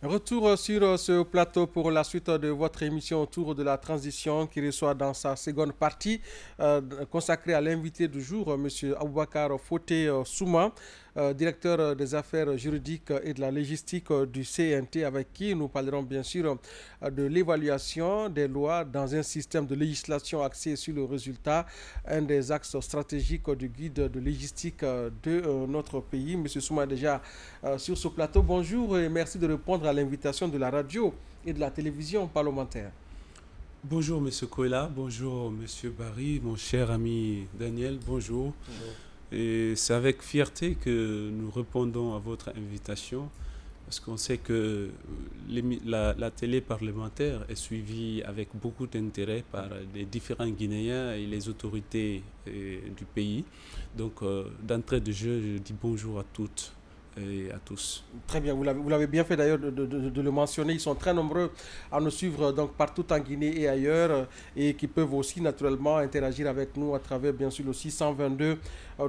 Retour sur ce plateau pour la suite de votre émission autour de la transition qui reçoit dans sa seconde partie consacrée à l'invité du jour, M. Aboubakar Foté Souma, directeur des affaires juridiques et de la logistique du CNT, avec qui nous parlerons bien sûr de l'évaluation des lois dans un système de législation axé sur le résultat, un des axes stratégiques du guide de logistique de notre pays. M. Souma est déjà sur ce plateau. Bonjour et merci de répondre à l'invitation de la radio et de la télévision parlementaire. Bonjour M. Koela, bonjour M. Barry, mon cher ami Daniel, bonjour. Et c'est avec fierté que nous répondons à votre invitation parce qu'on sait que la télé parlementaire est suivie avec beaucoup d'intérêt par les différents Guinéens et les autorités du pays. Donc d'entrée de jeu, je dis bonjour à toutes et à tous. Très bien, vous l'avez bien fait d'ailleurs de le mentionner. Ils sont très nombreux à nous suivre donc partout en Guinée et ailleurs et qui peuvent aussi naturellement interagir avec nous à travers bien sûr le 622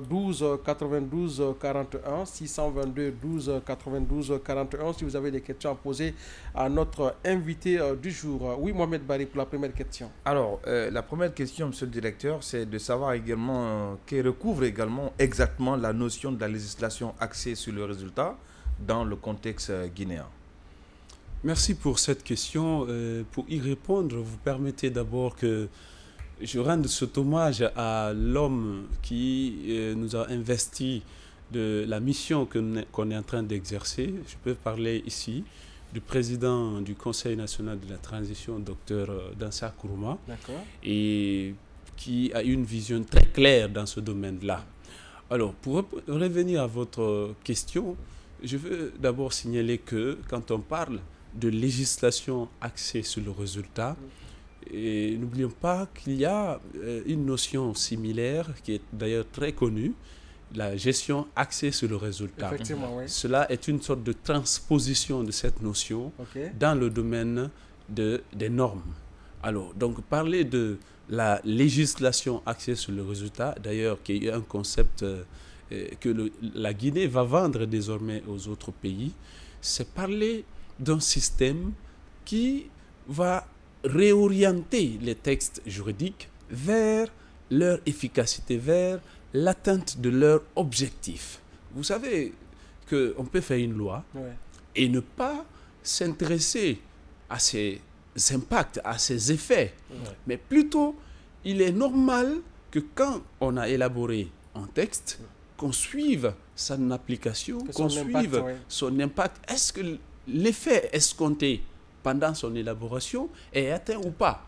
12 92 41 622 12 92 41 si vous avez des questions à poser à notre invité du jour. Oui, Mohamed Barry pour la première question. Alors, la première question, monsieur le directeur, c'est de savoir également que recouvre également exactement la notion de la législation axée sur le résultat dans le contexte guinéen. Merci pour cette question. Pour y répondre, vous permettez d'abord que je rende cet hommage à l'homme qui nous a investi de la mission qu'on est en train d'exercer. Je peux parler ici du président du Conseil national de la transition, Dr Dansa Kourouma, et qui a une vision très claire dans ce domaine-là. Alors, pour revenir à votre question, je veux d'abord signaler que quand on parle de législation axée sur le résultat, et n'oublions pas qu'il y a une notion similaire qui est d'ailleurs très connue, la gestion axée sur le résultat. Effectivement, oui. Cela est une sorte de transposition de cette notion dans le domaine des normes. Alors, donc parler de la législation axée sur le résultat, d'ailleurs qui est un concept que la Guinée va vendre désormais aux autres pays, c'est parler d'un système qui va réorienter les textes juridiques vers leur efficacité, vers l'atteinte de leur objectif. Vous savez qu'on peut faire une loi et ne pas s'intéresser à ses impacts, à ses effets, mais plutôt il est normal que quand on a élaboré un texte, qu'on suive son application, qu'on suive son impact. Est-ce que l'effet escompté pendant son élaboration est atteint ou pas?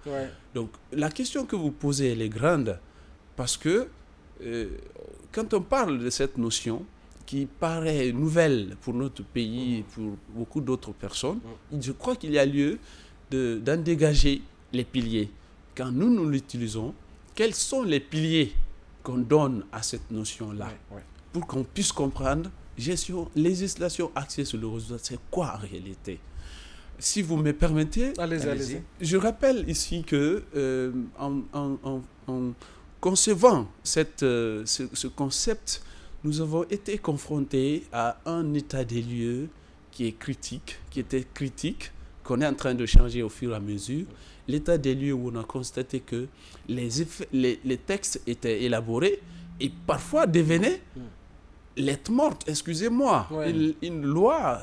Donc la question que vous posez, elle est grande parce que quand on parle de cette notion qui paraît nouvelle pour notre pays et pour beaucoup d'autres personnes, je crois qu'il y a lieu d'en dégager les piliers. Quand nous l'utilisons, quels sont les piliers qu'on donne à cette notion-là pour qu'on puisse comprendre législation axée sur le résultat, c'est quoi en réalité? Si vous me permettez, allez-y. Je rappelle ici que en concevant ce concept, nous avons été confrontés à un état des lieux qui était critique, qu'on est en train de changer au fur et à mesure. L'état des lieux où on a constaté que les textes étaient élaborés et parfois devenaient lettre morte, excusez-moi. Une loi,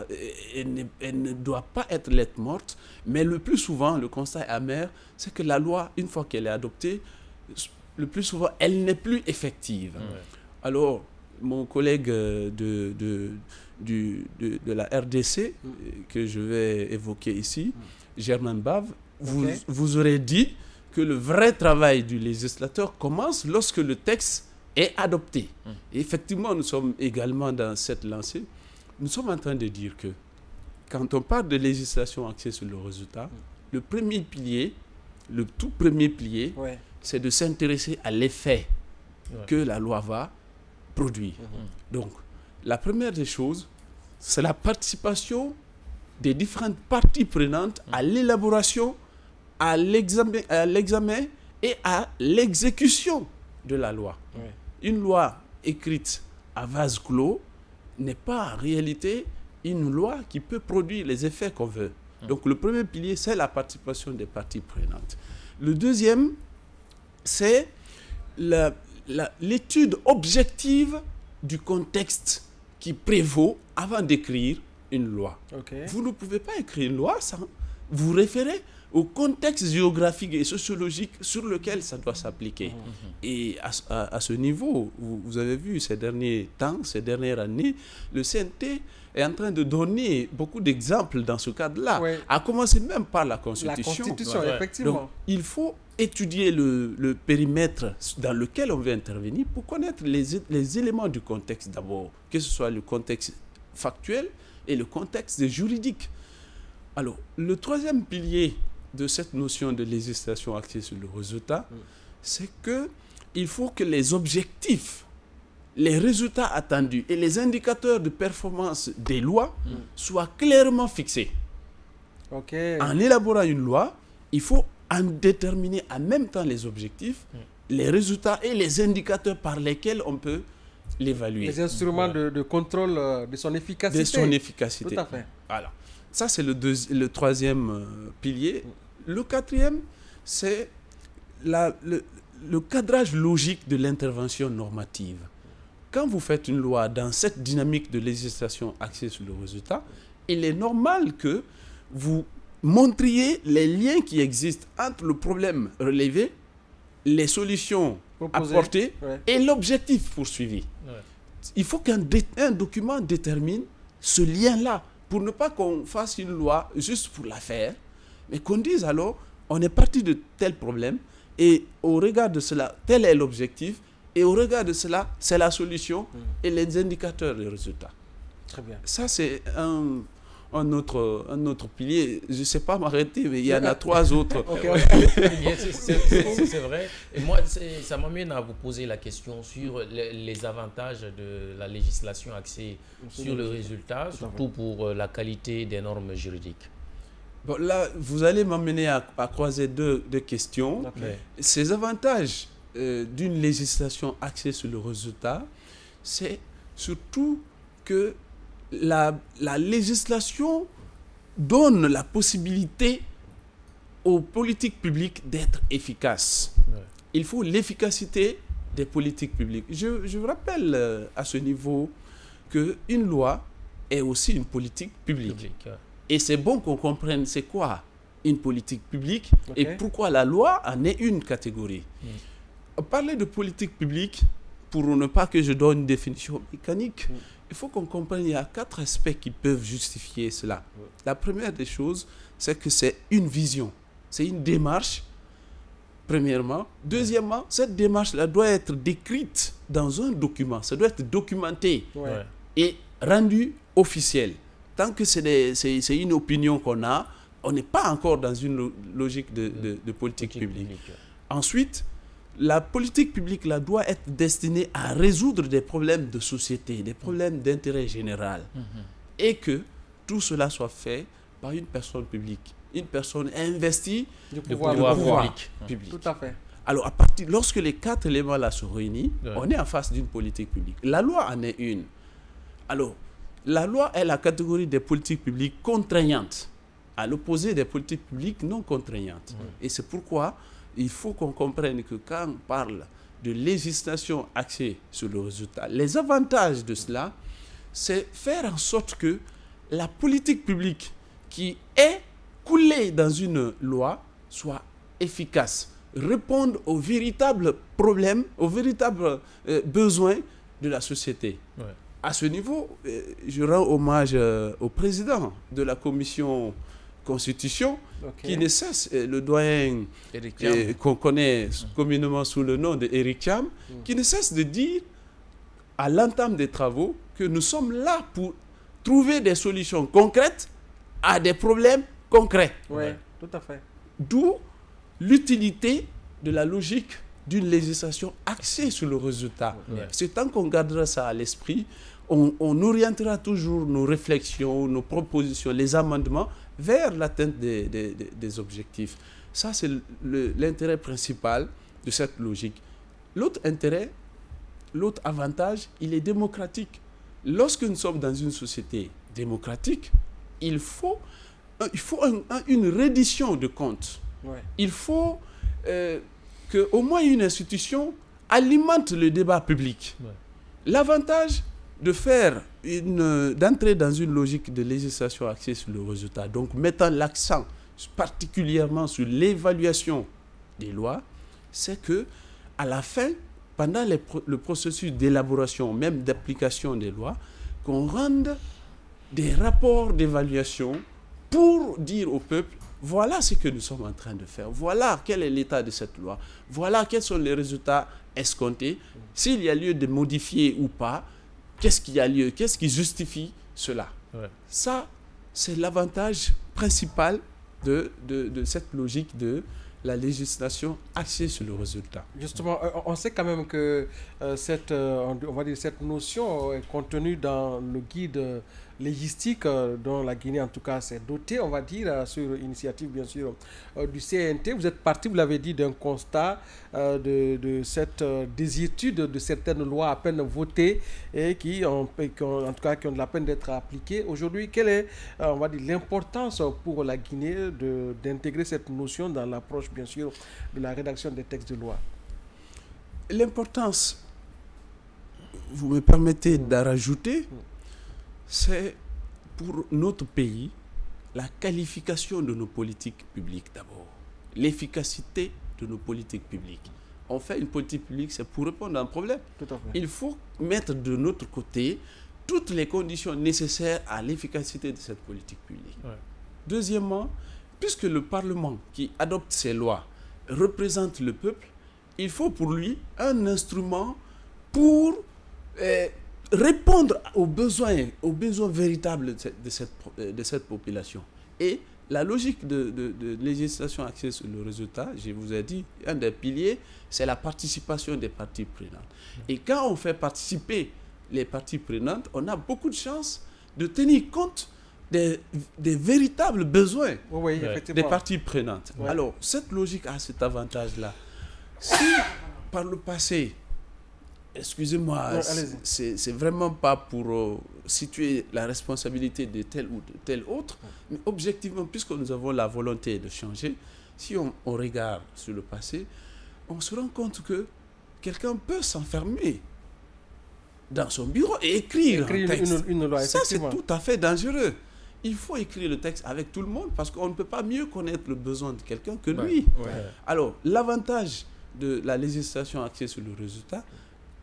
elle ne doit pas être lettre morte, mais le plus souvent, le constat est amer, c'est que la loi, une fois qu'elle est adoptée, le plus souvent, elle n'est plus effective. Alors, mon collègue de la RDC, que je vais évoquer ici, Germain Bave, vous aurez dit que le vrai travail du législateur commence lorsque le texte est adopté. Et effectivement, nous sommes également dans cette lancée. Nous sommes en train de dire que quand on parle de législation axée sur le résultat, le premier pilier, le tout premier pilier, c'est de s'intéresser à l'effet que la loi va produire. Donc, la première des choses, c'est la participation des différentes parties prenantes à l'élaboration, à l'examen et à l'exécution de la loi. Une loi écrite à vase clos n'est pas en réalité une loi qui peut produire les effets qu'on veut. Donc le premier pilier, c'est la participation des parties prenantes. Le deuxième, c'est l'étude objective du contexte qui prévaut avant d'écrire une loi. Vous ne pouvez pas écrire une loi sans vous référer au contexte géographique et sociologique sur lequel ça doit s'appliquer. Et à ce niveau, vous avez vu ces derniers temps, ces dernières années, le CNT est en train de donner beaucoup d'exemples dans ce cadre-là, à commencer même par la Constitution. La Constitution, effectivement. Donc, il faut étudier le périmètre dans lequel on veut intervenir pour connaître les éléments du contexte d'abord, que ce soit le contexte factuel et le contexte juridique. Alors, le troisième pilier de cette notion de législation axée sur le résultat, c'est qu'il faut que les objectifs, les résultats attendus et les indicateurs de performance des lois soient clairement fixés. En élaborant une loi, il faut en déterminer en même temps les objectifs, les résultats et les indicateurs par lesquels on peut l'évaluer. Les instruments de contrôle de son efficacité. De son efficacité. Tout à fait. Voilà. Ça, c'est le troisième pilier. Le quatrième, c'est le cadrage logique de l'intervention normative. Quand vous faites une loi dans cette dynamique de législation axée sur le résultat, il est normal que vous montriez les liens qui existent entre le problème relevé, les solutions apportées et l'objectif poursuivi. Il faut qu'un document détermine ce lien-là pour ne pas qu'on fasse une loi juste pour la faire, mais qu'on dise alors, on est parti de tel problème et au regard de cela, tel est l'objectif et au regard de cela, c'est la solution et les indicateurs de résultats. Très bien. Ça, c'est un autre pilier. Je ne sais pas m'arrêter, mais il y en a 3 autres. C'est vrai. Et moi, ça m'amène à vous poser la question sur les avantages de la législation axée sur le résultat, surtout pour la qualité des normes juridiques. Bon, là, vous allez m'amener à croiser deux questions. Ces avantages d'une législation axée sur le résultat, c'est surtout que la législation donne la possibilité aux politiques publiques d'être efficaces. Il faut l'efficacité des politiques publiques. Je vous rappelle à ce niveau qu'une loi est aussi une politique publique. Et c'est bon qu'on comprenne c'est quoi une politique publique et pourquoi la loi en est une catégorie. Parler de politique publique, pour ne pas que je donne une définition mécanique, il faut qu'on comprenne qu'il y a 4 aspects qui peuvent justifier cela. La première des choses, c'est que c'est une vision, c'est une démarche, premièrement. Deuxièmement, cette démarche-là doit être décrite dans un document, ça doit être documenté et rendu officiel. Tant que c'est une opinion qu'on a, on n'est pas encore dans une logique de politique publique. Ensuite, la politique publique là, doit être destinée à résoudre des problèmes de société, des problèmes d'intérêt général. Et que tout cela soit fait par une personne publique, une personne investie du pouvoir public. Tout à fait. Alors, lorsque les 4 éléments là se réunissent, on est en face d'une politique publique. La loi en est une. Alors, la loi est la catégorie des politiques publiques contraignantes, à l'opposé des politiques publiques non contraignantes. Et c'est pourquoi il faut qu'on comprenne que quand on parle de législation axée sur le résultat, les avantages de cela, c'est faire en sorte que la politique publique qui est coulée dans une loi soit efficace, réponde aux véritables problèmes, aux véritables besoins de la société. À ce niveau, je rends hommage au président de la commission Constitution, qui ne cesse, le doyen qu'on connaît communément sous le nom d'Éric Thiam, qui ne cesse de dire à l'entame des travaux que nous sommes là pour trouver des solutions concrètes à des problèmes concrets. Oui, tout à fait. D'où l'utilité de la logique d'une législation axée sur le résultat. C'est tant qu'on gardera ça à l'esprit, on orientera toujours nos réflexions, nos propositions, les amendements vers l'atteinte des objectifs. Ça, c'est l'intérêt principal de cette logique. L'autre avantage, il est démocratique. Lorsque nous sommes dans une société démocratique, il faut une reddition de comptes. Ouais. Il faut qu'au moins une institution alimente le débat public. Ouais. L'avantage d'entrer dans une logique de législation axée sur le résultat, donc mettant l'accent particulièrement sur l'évaluation des lois, c'est que à la fin, pendant le processus d'élaboration, même d'application des lois, qu'on rende des rapports d'évaluation pour dire au peuple, voilà ce que nous sommes en train de faire, voilà quel est l'état de cette loi, voilà quels sont les résultats escomptés, s'il y a lieu de modifier ou pas, qu'est-ce qu'il y a lieu, qu'est-ce qui justifie cela. Ouais. Ça, c'est l'avantage principal de cette logique de la législation axée sur le résultat. Justement, on sait quand même que cette notion est contenue dans le guide légistique dont la Guinée, en tout cas, s'est dotée, on va dire, sur initiative, bien sûr, du CNT. Vous êtes parti, vous l'avez dit, d'un constat de cette désuétude de certaines lois à peine votées et qui ont de la peine d'être appliquées. Aujourd'hui, quelle est, on va dire, l'importance pour la Guinée d'intégrer cette notion dans l'approche, bien sûr, de la rédaction des textes de loi? L'importance, vous me permettez d'en rajouter, c'est pour notre pays la qualification de nos politiques publiques d'abord, l'efficacité de nos politiques publiques. On fait une politique publique, c'est pour répondre à un problème. Tout à fait. Il faut mettre de notre côté toutes les conditions nécessaires à l'efficacité de cette politique publique. Ouais. Deuxièmement, puisque le Parlement qui adopte ces lois représente le peuple, il faut pour lui un instrument pour répondre aux besoins véritables de cette population. Et la logique de législation axée sur le résultat, je vous ai dit, un des piliers, c'est la participation des parties prenantes. Et quand on fait participer les parties prenantes, on a beaucoup de chances de tenir compte des véritables besoins des parties prenantes. Ouais. Alors, cette logique a cet avantage-là. Si, par le passé, excusez-moi, c'est vraiment pas pour situer la responsabilité de tel ou de tel autre, mais objectivement, puisque nous avons la volonté de changer, si on regarde sur le passé, on se rend compte que quelqu'un peut s'enfermer dans son bureau et écrire un texte. Une loi, ça, c'est tout à fait dangereux. Il faut écrire le texte avec tout le monde parce qu'on ne peut pas mieux connaître le besoin de quelqu'un que lui. Ouais. Alors, l'avantage de la législation axée sur le résultat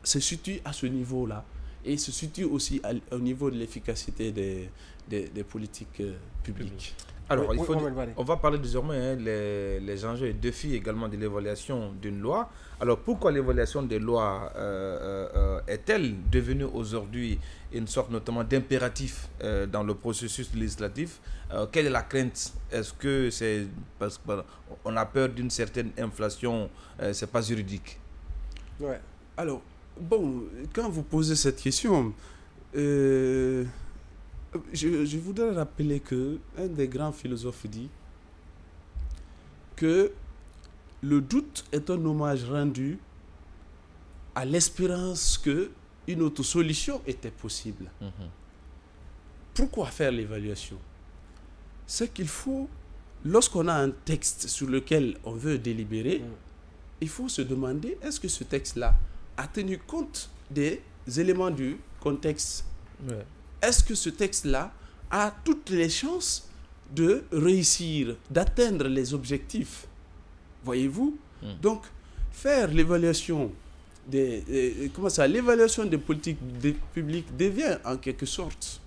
se situe à ce niveau-là et se situe aussi au niveau de l'efficacité des politiques publiques. Alors, on va parler désormais les enjeux et défis également de l'évaluation d'une loi. Alors, pourquoi l'évaluation des lois est-elle devenue aujourd'hui une sorte notamment d'impératif dans le processus législatif? Quelle est la crainte? Est-ce que c'est parce qu'on a peur d'une certaine inflation? C'est pas juridique? Ouais. Alors, bon, quand vous posez cette question, je voudrais rappeler qu'un des grands philosophes dit que le doute est un hommage rendu à l'espérance qu'une autre solution était possible. Pourquoi faire l'évaluation? C'est qu'il faut, lorsqu'on a un texte sur lequel on veut délibérer, il faut se demander, est-ce que ce texte-là a tenu compte des éléments du contexte? Est-ce que ce texte-là a toutes les chances de réussir, d'atteindre les objectifs? Voyez-vous? Donc, faire l'évaluation l'évaluation des politiques publiques devient en quelque sorte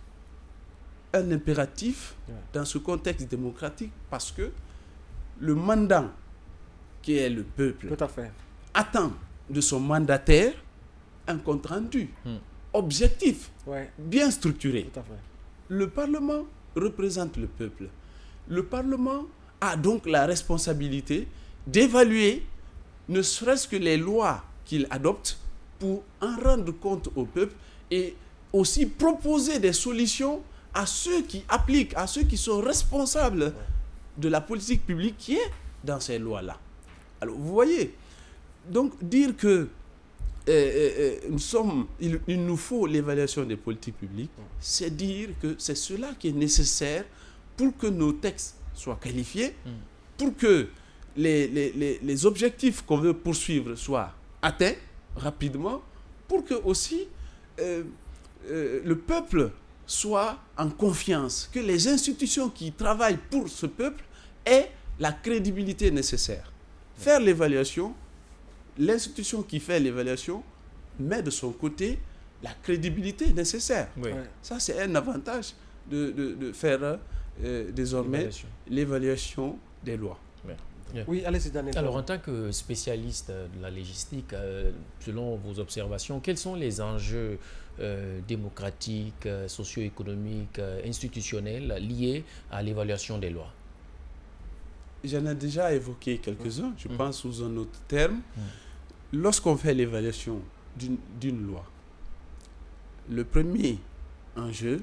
un impératif dans ce contexte démocratique parce que le mandant qui est le peuple attend de son mandataire un compte rendu objectif, bien structuré. Le Parlement représente le peuple. Le Parlement a donc la responsabilité d'évaluer ne serait-ce que les lois qu'il adopte pour en rendre compte au peuple et aussi proposer des solutions à ceux qui appliquent, à ceux qui sont responsables de la politique publique qui est dans ces lois-là. Alors, vous voyez, donc dire que il nous faut l'évaluation des politiques publiques, c'est dire que c'est cela qui est nécessaire pour que nos textes soient qualifiés, pour que les objectifs qu'on veut poursuivre soient atteints rapidement, pour que aussi le peuple soit en confiance, que les institutions qui travaillent pour ce peuple aient la crédibilité nécessaire. Faire l'évaluation, l'institution qui fait l'évaluation met de son côté la crédibilité nécessaire. Oui. Ça, c'est un avantage de faire désormais l'évaluation des lois. Oui, allez-y, Daniel. Alors, en tant que spécialiste de la légistique, selon vos observations, quels sont les enjeux démocratiques, socio-économiques, institutionnels liés à l'évaluation des lois? J'en ai déjà évoqué quelques-uns, je pense sous un autre terme. Lorsqu'on fait l'évaluation d'une loi, le premier enjeu,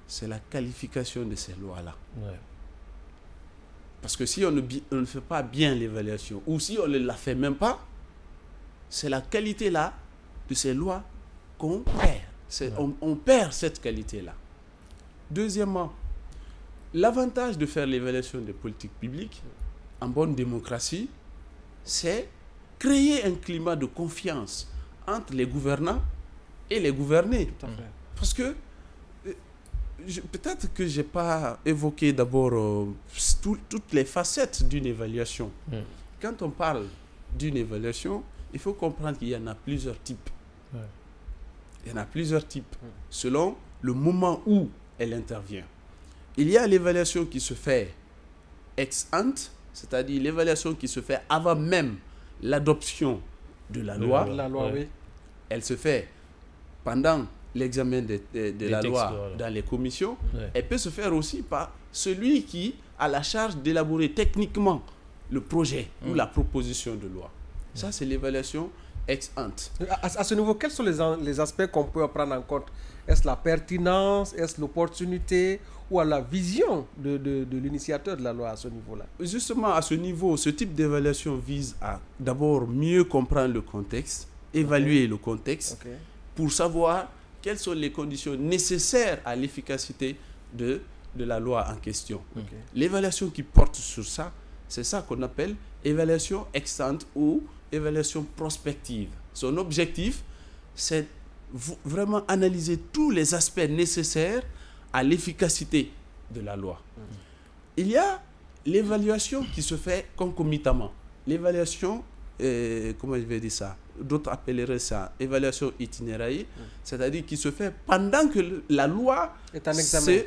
c'est la qualification de ces lois-là. Ouais. Parce que si on ne fait pas bien l'évaluation, ou si on ne la fait même pas, c'est la qualité-là de ces lois qu'on perd. On perd cette qualité-là. Deuxièmement, l'avantage de faire l'évaluation des politiques publiques en bonne démocratie, c'est créer un climat de confiance entre les gouvernants et les gouvernés. Tout à fait. Parce que peut-être que je n'ai pas évoqué d'abord toutes les facettes d'une évaluation. Quand on parle d'une évaluation, il faut comprendre qu'il y en a plusieurs types. Il y en a plusieurs types selon le moment où elle intervient. Il y a l'évaluation qui se fait ex ante, c'est-à-dire l'évaluation qui se fait avant même l'adoption de la loi. Oui. Elle se fait pendant l'examen de la loi dans les commissions. Elle peut se faire aussi par celui qui a la charge d'élaborer techniquement le projet ou la proposition de loi. Ça, c'est l'évaluation ex ante. À ce niveau, quels sont les aspects qu'on peut prendre en compte? Est-ce la pertinence? Est-ce l'opportunité? Ou à la vision de l'initiateur de la loi à ce niveau-là? Justement, à ce niveau, ce type d'évaluation vise à d'abord mieux comprendre le contexte, évaluer le contexte, pour savoir quelles sont les conditions nécessaires à l'efficacité de la loi en question. L'évaluation qui porte sur ça, c'est ça qu'on appelle évaluation ex ante ou évaluation prospective. Son objectif, c'est vraiment analyser tous les aspects nécessaires à l'efficacité de la loi. Il y a l'évaluation qui se fait concomitamment. L'évaluation, comment je vais dire ça? D'autres appelleraient ça évaluation itinéraire, c'est-à-dire qui se fait pendant que la loi est un examen.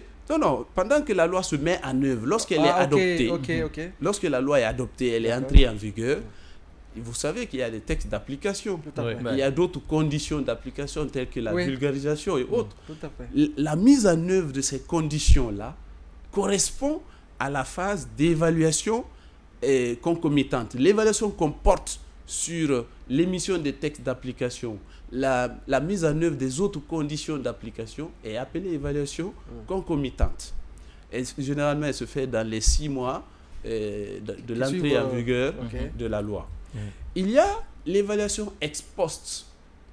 Pendant que la loi se met en œuvre, lorsqu'elle est adoptée. Lorsque la loi est adoptée, elle est entrée en vigueur. Vous savez qu'il y a des textes d'application. Il y a d'autres conditions d'application telles que la vulgarisation et autres. La mise en œuvre de ces conditions-là correspond à la phase d'évaluation concomitante. L'évaluation comporte sur l'émission des textes d'application, la mise en œuvre des autres conditions d'application est appelée évaluation concomitante. Et généralement, elle se fait dans les 6 mois de l'entrée en vigueur de la loi. Il y a l'évaluation ex post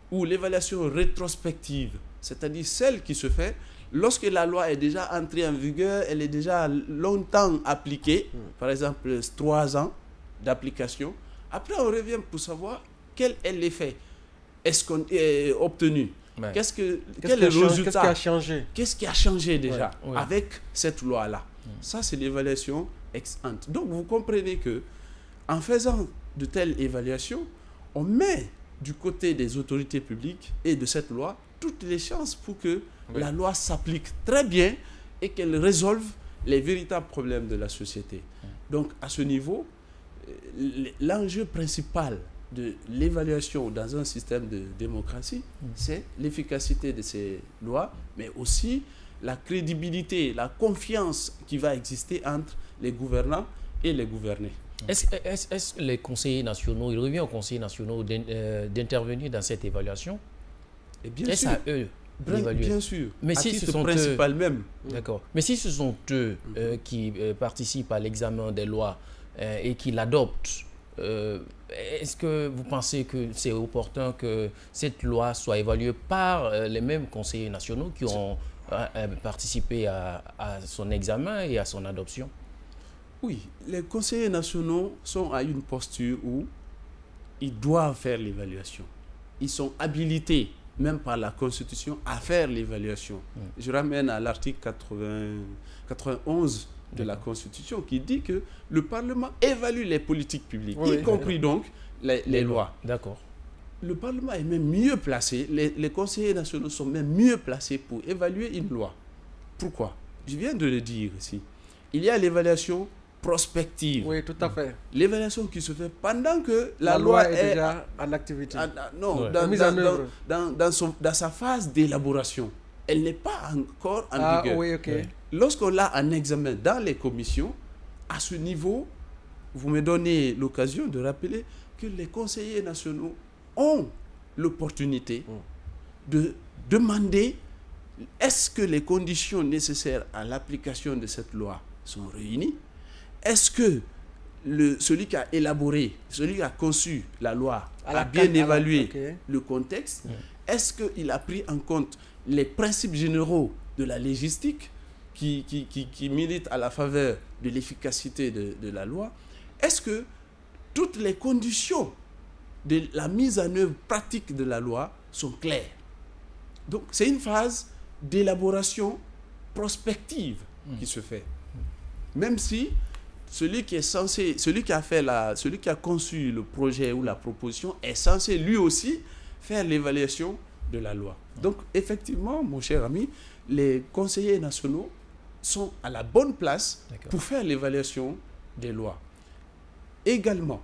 ou l'évaluation rétrospective, c'est-à-dire celle qui se fait lorsque la loi est déjà entrée en vigueur, elle est déjà longtemps appliquée, par exemple 3 ans d'application. Après, on revient pour savoir quel est l'effet obtenu. Quel est le résultat? Qu'est-ce qui a changé? Qu'est-ce qui a changé déjà avec cette loi-là? Ça, c'est l'évaluation ex ante. Donc, vous comprenez que en faisant de telles évaluations, on met du côté des autorités publiques et de cette loi toutes les chances pour que la loi s'applique très bien et qu'elle résolve les véritables problèmes de la société. Donc, à ce niveau, l'enjeu principal de l'évaluation dans un système de démocratie, c'est l'efficacité de ces lois, mais aussi la crédibilité, la confiance qui va exister entre les gouvernants et les gouvernés. Est-ce que les conseillers nationaux, il revient aux conseillers nationaux d'intervenir dans cette évaluation? Est-ce à eux d'évaluer? Bien sûr. Mais si ce sont principal même. D'accord. Mais si ce sont eux qui participent à l'examen des lois et qui l'adoptent, est-ce que vous pensez que c'est opportun que cette loi soit évaluée par les mêmes conseillers nationaux qui ont participé à son examen et à son adoption? Oui, les conseillers nationaux sont à une posture où ils doivent faire l'évaluation. Ils sont habilités, même par la Constitution, à faire l'évaluation. Je ramène à l'article 91 de la Constitution qui dit que le Parlement évalue les politiques publiques, y compris donc les lois. D'accord. Le Parlement est même mieux placé, les conseillers nationaux sont même mieux placés pour évaluer une loi. Pourquoi? Je viens de le dire ici. Il y a l'évaluation prospective. Oui, tout à fait. L'évaluation qui se fait pendant que la loi est déjà en activité. Dans sa phase d'élaboration. Elle n'est pas encore en vigueur. Oui, okay. Lorsqu'on l'a en examen dans les commissions, à ce niveau, vous me donnez l'occasion de rappeler que les conseillers nationaux ont l'opportunité de demander est-ce que les conditions nécessaires à l'application de cette loi sont réunies? Est-ce que celui qui a élaboré, celui qui a conçu la loi a bien évalué le contexte? Est-ce qu'il a pris en compte les principes généraux de la légistique qui militent à la faveur de l'efficacité de la loi? Est-ce que toutes les conditions de la mise en œuvre pratique de la loi sont claires? Donc, c'est une phase d'élaboration prospective qui se fait. Même si celui qui a conçu le projet ou la proposition est censé lui aussi faire l'évaluation de la loi. Donc, effectivement, mon cher ami, les conseillers nationaux sont à la bonne place pour faire l'évaluation des lois. Également,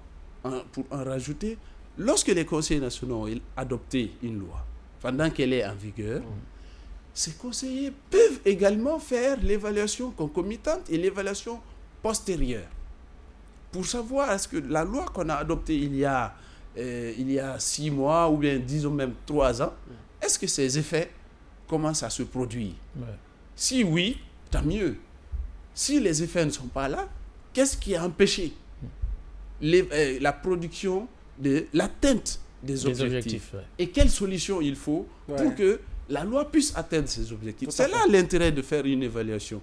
pour en rajouter, lorsque les conseillers nationaux ont adopté une loi, pendant qu'elle est en vigueur, ces conseillers peuvent également faire l'évaluation concomitante et l'évaluation postérieure pour savoir est-ce que la loi qu'on a adoptée il y a 6 mois ou bien disons même 3 ans, est-ce que ses effets commencent à se produire? Si oui, tant mieux. Si les effets ne sont pas là, qu'est-ce qui a empêché la production de l'atteinte des objectifs et quelles solutions il faut pour que la loi puisse atteindre ses objectifs. C'est là l'intérêt de faire une évaluation.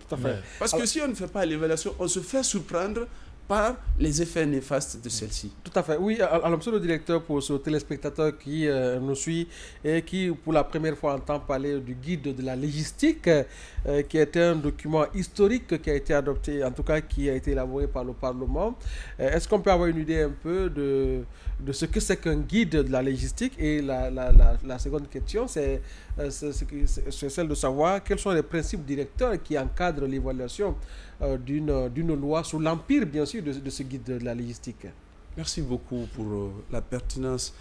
Parce que si on ne fait pas l'évaluation, on se fait surprendre par les effets néfastes de celle-ci. Tout à fait. Oui, alors monsieur le directeur, pour ce téléspectateur qui nous suit et qui pour la première fois entend parler du guide de la légistique, qui est un document historique qui a été adopté, en tout cas qui a été élaboré par le Parlement. Est-ce qu'on peut avoir une idée un peu de ce que c'est qu'un guide de la légistique? Et la seconde question, c'est celle de savoir quels sont les principes directeurs qui encadrent l'évaluation d'une loi sous l'empire, bien sûr, de ce guide de la légistique. Merci beaucoup pour la pertinence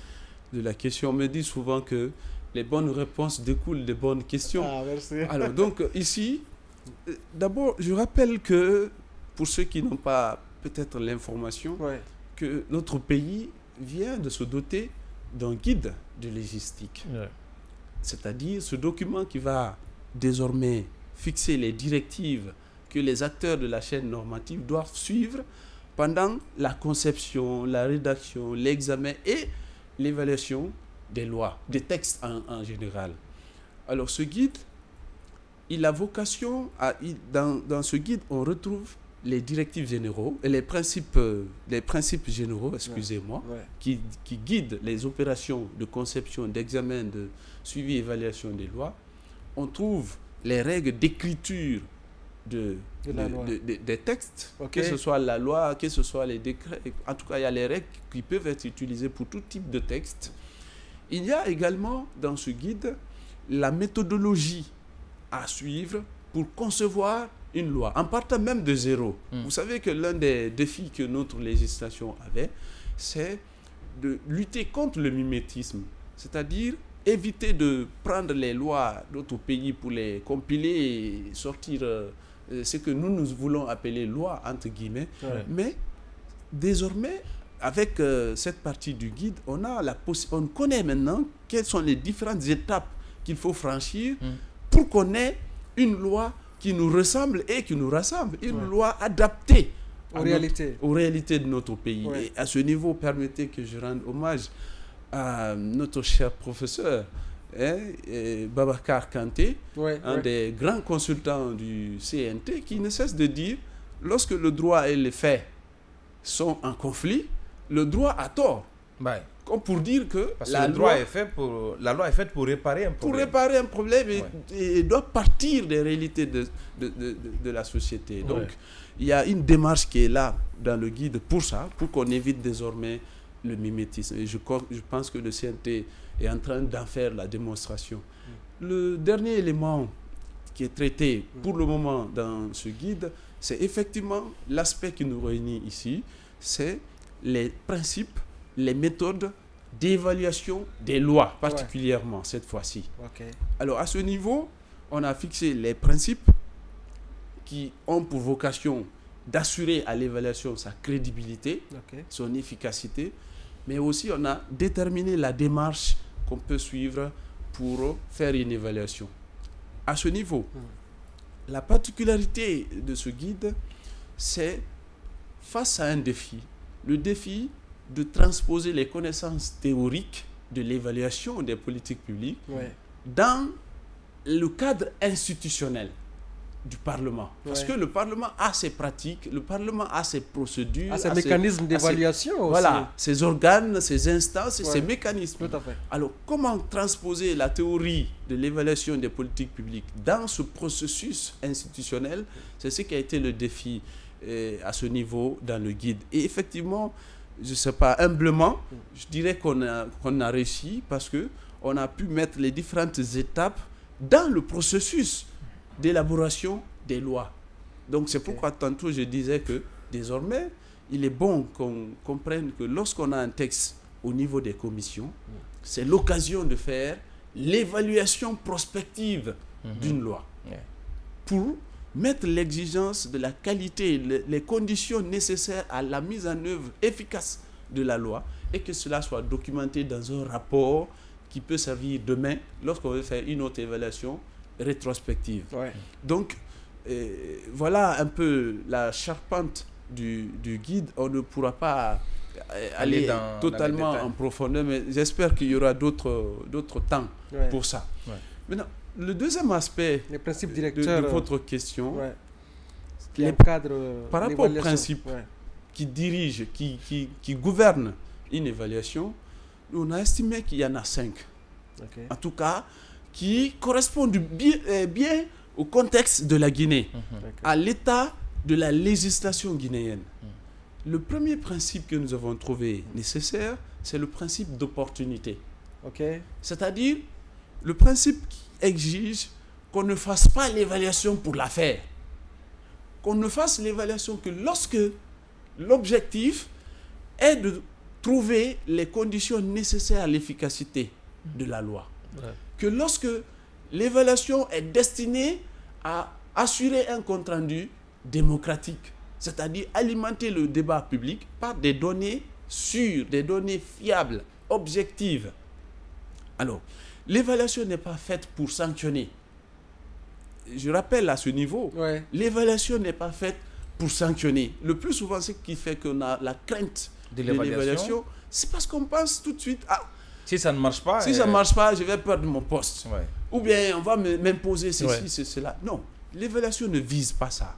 de la question. On me dit souvent que les bonnes réponses découlent des bonnes questions. Ah, merci. Alors, donc, ici, d'abord, je rappelle que, pour ceux qui n'ont pas peut-être l'information, que notre pays vient de se doter d'un guide de légistique. C'est-à-dire ce document qui va désormais fixer les directives que les acteurs de la chaîne normative doivent suivre pendant la conception, la rédaction, l'examen et l'évaluation des lois, des textes en général. Alors ce guide, il a vocation à... Dans ce guide, on retrouve les directives généraux et les principes généraux, excusez-moi, qui guident les opérations de conception, d'examen, de suivi et évaluation des lois. On trouve les règles d'écriture des textes, que ce soit la loi, que ce soit les décrets. En tout cas, il y a les règles qui peuvent être utilisées pour tout type de texte. Il y a également dans ce guide la méthodologie à suivre pour concevoir une loi, en partant même de zéro. Vous savez que l'un des défis que notre législation avait, c'est de lutter contre le mimétisme, c'est-à-dire éviter de prendre les lois d'autres pays pour les compiler et sortir ce que nous voulons appeler loi, entre guillemets. Mais désormais, avec cette partie du guide, on connaît maintenant quelles sont les différentes étapes qu'il faut franchir pour qu'on ait une loi qui nous ressemble et qui nous rassemble, une loi adaptée aux réalités de notre pays. Et à ce niveau, permettez que je rende hommage à notre cher professeur Babacar Kanté, un des grands consultants du CNT, qui ne cesse de dire, lorsque le droit et les faits sont en conflit, le droit a tort. Comme pour dire que la loi est faite pour réparer un problème. Pour réparer un problème et doit partir des réalités de la société. Donc, il y a une démarche qui est là dans le guide pour ça, pour qu'on évite désormais le mimétisme. Et je pense que le CNT est en train d'en faire la démonstration. Le dernier élément qui est traité pour le moment dans ce guide, c'est effectivement l'aspect qui nous réunit ici, c'est les principes, les méthodes d'évaluation des lois, particulièrement cette fois-ci. Alors à ce niveau, on a fixé les principes qui ont pour vocation d'assurer à l'évaluation sa crédibilité, son efficacité, mais aussi on a déterminé la démarche qu'on peut suivre pour faire une évaluation. À ce niveau, la particularité de ce guide, c'est face à un défi, le défi de transposer les connaissances théoriques de l'évaluation des politiques publiques dans le cadre institutionnel du Parlement. Parce que le Parlement a ses pratiques, le Parlement a ses procédures, ses mécanismes d'évaluation aussi. Voilà, ses organes, ses instances et ses mécanismes. Tout à fait. Alors, comment transposer la théorie de l'évaluation des politiques publiques dans ce processus institutionnel? C'est ce qui a été le défi à ce niveau dans le guide. Et effectivement, je ne sais pas, humblement, je dirais qu'on a réussi parce qu'on a pu mettre les différentes étapes dans le processus d'élaboration des lois. Donc c'est pourquoi tantôt je disais que désormais, il est bon qu'on comprenne que lorsqu'on a un texte au niveau des commissions, c'est l'occasion de faire l'évaluation prospective d'une loi pour mettre l'exigence de la qualité, les conditions nécessaires à la mise en œuvre efficace de la loi et que cela soit documenté dans un rapport qui peut servir demain lorsqu'on veut faire une autre évaluation rétrospective. Donc, voilà un peu la charpente du guide. On ne pourra pas aller totalement en profondeur, mais j'espère qu'il y aura d'autres temps pour ça. Maintenant, le deuxième aspect les principes directeurs de votre question, par rapport aux principes qui dirigent, qui gouvernent une évaluation, on a estimé qu'il y en a 5. En tout cas, qui correspondent bien au contexte de la Guinée, à l'état de la législation guinéenne. Le premier principe que nous avons trouvé nécessaire, c'est le principe d'opportunité. C'est-à-dire le principe qui exige qu'on ne fasse pas l'évaluation pour la faire. Qu'on ne fasse l'évaluation que lorsque l'objectif est de trouver les conditions nécessaires à l'efficacité de la loi. Que lorsque l'évaluation est destinée à assurer un compte-rendu démocratique, c'est-à-dire alimenter le débat public par des données sûres, des données fiables, objectives. Alors, l'évaluation n'est pas faite pour sanctionner. Je rappelle à ce niveau, l'évaluation n'est pas faite pour sanctionner. Le plus souvent, ce qui fait qu'on a la crainte de l'évaluation, c'est parce qu'on pense tout de suite à... Si ça ne marche pas... Si ça ne marche pas, je vais perdre mon poste. Ou bien on va m'imposer ceci, cela. Non, l'évaluation ne vise pas ça.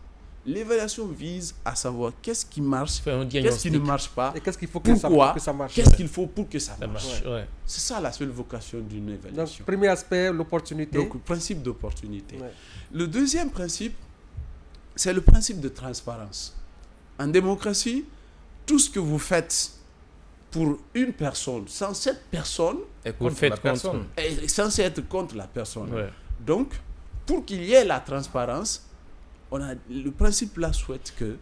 L'évaluation vise à savoir qu'est-ce qui marche, qu'est-ce qui ne marche pas, et qu'est-ce qu'il faut pourquoi, que ça marche. Qu'est-ce qu'il faut pour que ça marche. C'est ça la seule vocation d'une évaluation. Donc, premier aspect, l'opportunité. Donc, principe d'opportunité. Le deuxième principe, c'est le principe de transparence. En démocratie, tout ce que vous faites pour une personne, sans cette personne, est censé être contre la personne. Donc, pour qu'il y ait la transparence, le principe là souhaite que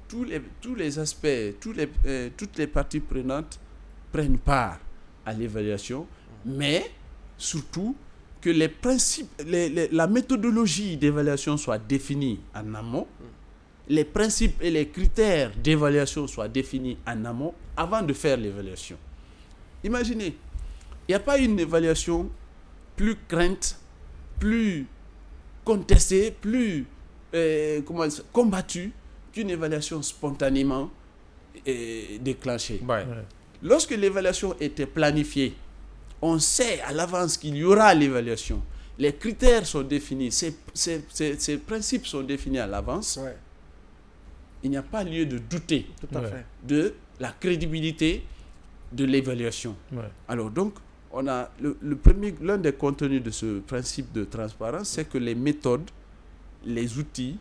tous les aspects, toutes les parties prenantes prennent part à l'évaluation, mais surtout que les principes, la méthodologie d'évaluation soit définie en amont, les principes et les critères d'évaluation soient définis en amont avant de faire l'évaluation. Imaginez, il n'y a pas une évaluation plus crainte, plus contestée, plus combattue qu'une évaluation spontanément est déclenchée. Ouais. Lorsque l'évaluation était planifiée, on sait à l'avance qu'il y aura l'évaluation. Les critères sont définis, ces principes sont définis à l'avance. Ouais. Il n'y a pas lieu de douter Tout à fait. de la crédibilité de l'évaluation. Ouais. Alors donc, on a l'un des contenus de ce principe de transparence, c'est que les méthodes, les outils,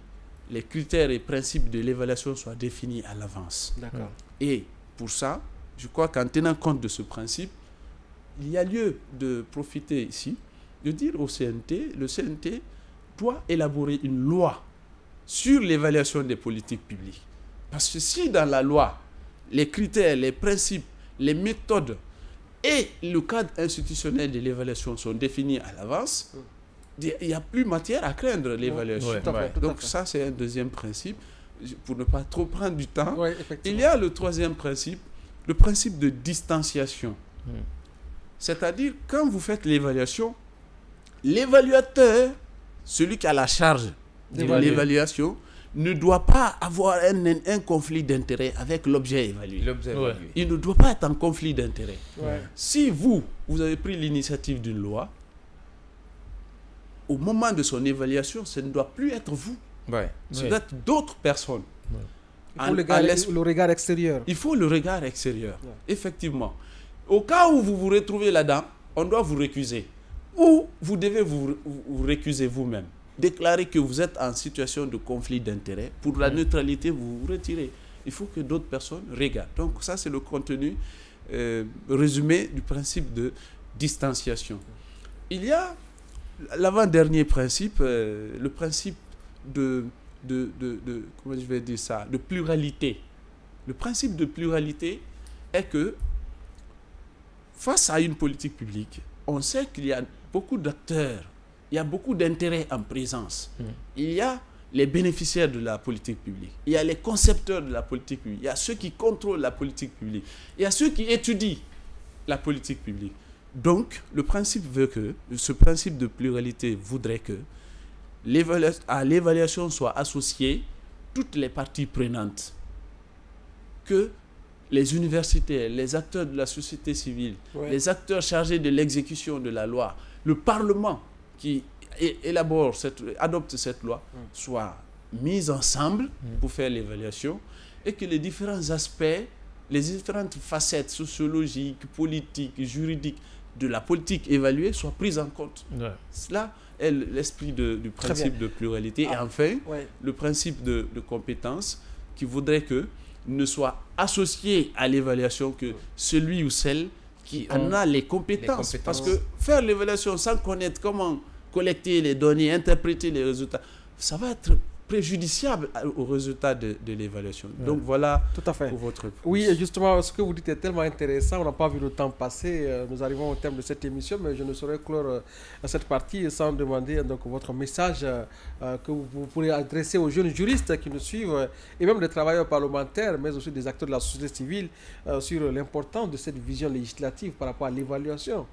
les critères et principes de l'évaluation soient définis à l'avance. D'accord. Et pour ça, je crois qu'en tenant compte de ce principe, il y a lieu de profiter ici, de dire au CNT, le CNT doit élaborer une loi sur l'évaluation des politiques publiques. Parce que si dans la loi, les critères, les principes, les méthodes et le cadre institutionnel de l'évaluation sont définis à l'avance, il n'y a plus matière à craindre l'évaluation. Donc ça, c'est un deuxième principe. Pour ne pas trop prendre du temps, il y a le troisième principe, le principe de distanciation. C'est-à-dire, quand vous faites l'évaluation, l'évaluateur, celui qui a la charge de l'évaluation, ne doit pas avoir un conflit d'intérêt avec l'objet évalué. Il ne doit pas être en conflit d'intérêt. Si vous avez pris l'initiative d'une loi, au moment de son évaluation, ce ne doit plus être vous. Ce doit être d'autres personnes. Il faut le regard extérieur. Il faut le regard extérieur, effectivement. Au cas où vous vous retrouvez là-dedans, on doit vous récuser. Ou vous devez vous récuser vous-même. Déclarer que vous êtes en situation de conflit d'intérêt. Pour la neutralité, vous vous retirez. Il faut que d'autres personnes regardent. Donc ça, c'est le contenu résumé du principe de distanciation. Il y a l'avant-dernier principe, le principe comment je vais dire ça, de pluralité. Le principe de pluralité est que face à une politique publique, on sait qu'il y a beaucoup d'acteurs, il y a beaucoup d'intérêts en présence. Il y a les bénéficiaires de la politique publique, il y a les concepteurs de la politique publique, il y a ceux qui contrôlent la politique publique, il y a ceux qui étudient la politique publique. Donc, le principe veut que, ce principe de pluralité voudrait que à l'évaluation soient associées toutes les parties prenantes, que les universitaires, les acteurs de la société civile, les acteurs chargés de l'exécution de la loi, le Parlement qui adopte cette loi, soient mis ensemble pour faire l'évaluation et que les différents aspects, les différentes facettes sociologiques, politiques, juridiques de la politique évaluée soient prises en compte. Cela est l'esprit du principe de pluralité. Et enfin, le principe de compétence qui voudrait que ne soit associé à l'évaluation que celui ou celle qui en a les compétences. Parce que faire l'évaluation sans connaître comment collecter les données, interpréter les résultats, ça va être préjudiciable aux résultats de l'évaluation. Donc voilà tout à fait. Pour votre réponse. Oui, et justement, ce que vous dites est tellement intéressant. On n'a pas vu le temps passer. Nous arrivons au terme de cette émission, mais je ne saurais clore cette partie sans demander donc, votre message que vous pourrez adresser aux jeunes juristes qui nous suivent et même des travailleurs parlementaires, mais aussi des acteurs de la société civile sur l'importance de cette vision législative par rapport à l'évaluation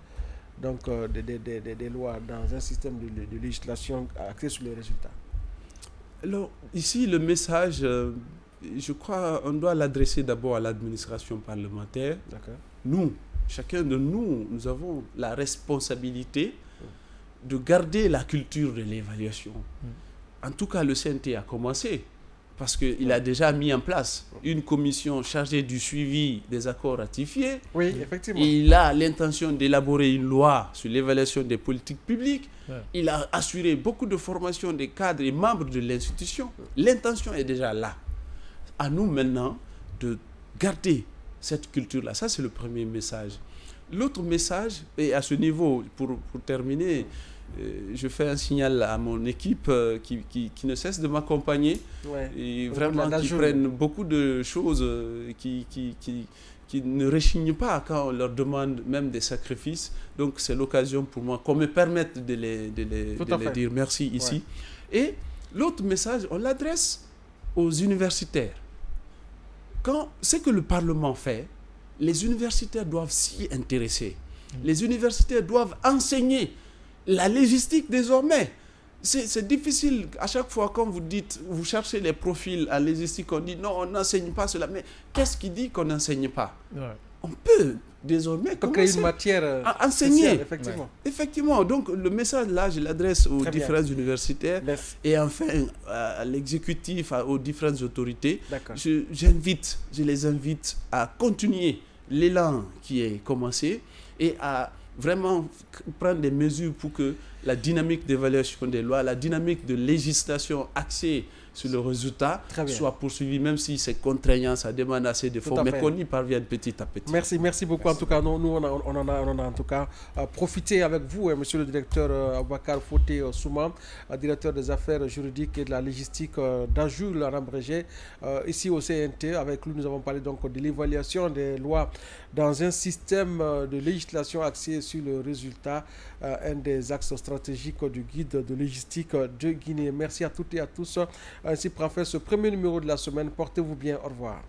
donc, des lois dans un système de législation axé sur les résultats. Alors, ici, le message, je crois, on doit l'adresser d'abord à l'administration parlementaire. Nous, chacun de nous, nous avons la responsabilité de garder la culture de l'évaluation. En tout cas, le CNT a commencé parce qu'il a déjà mis en place une commission chargée du suivi des accords ratifiés. Oui, effectivement. Il a l'intention d'élaborer une loi sur l'évaluation des politiques publiques. Il a assuré beaucoup de formations des cadres et membres de l'institution. L'intention est déjà là. À nous maintenant de garder cette culture-là. Ça, c'est le premier message. L'autre message, et à ce niveau, pour terminer, je fais un signal à mon équipe qui ne cesse de m'accompagner et vraiment qui prennent beaucoup de choses, qui ne rechignent pas quand on leur demande même des sacrifices. Donc c'est l'occasion pour moi qu'on me permette de les dire merci ici. Et l'autre message, on l'adresse aux universitaires. Quand ce que le Parlement fait, les universitaires doivent s'y intéresser. Les universitaires doivent enseigner la légistique désormais. c'est difficile. À chaque fois, quand vous dites, vous cherchez les profils à logistique, on dit non, on n'enseigne pas cela. Mais qu'est-ce qui dit qu'on n'enseigne pas? On peut désormais créer une matière à enseigner. Effectivement. Effectivement. Donc, le message là, je l'adresse aux différents universitaires et enfin à l'exécutif, aux différentes autorités. Je les invite à continuer l'élan qui est commencé et à vraiment prendre des mesures pour que la dynamique d'évaluation des lois, la dynamique de législation axée sur le résultat soit poursuivie, même si c'est contraignant, ça demande assez d'efforts, mais qu'on y parvienne petit à petit. Merci beaucoup. En tout cas, nous on en a en tout cas profité avec vous, monsieur le directeur Aboubakar Fauté Souma, directeur des affaires juridiques et de la logistique d'Ajul en abrégé, ici au CNT. Avec lui, nous avons parlé donc de l'évaluation des lois dans un système de législation axé sur le résultat, un des axes stratégiques du guide de logistique de Guinée. Merci à toutes et à tous. Ainsi prend fin ce premier numéro de la semaine. Portez-vous bien. Au revoir.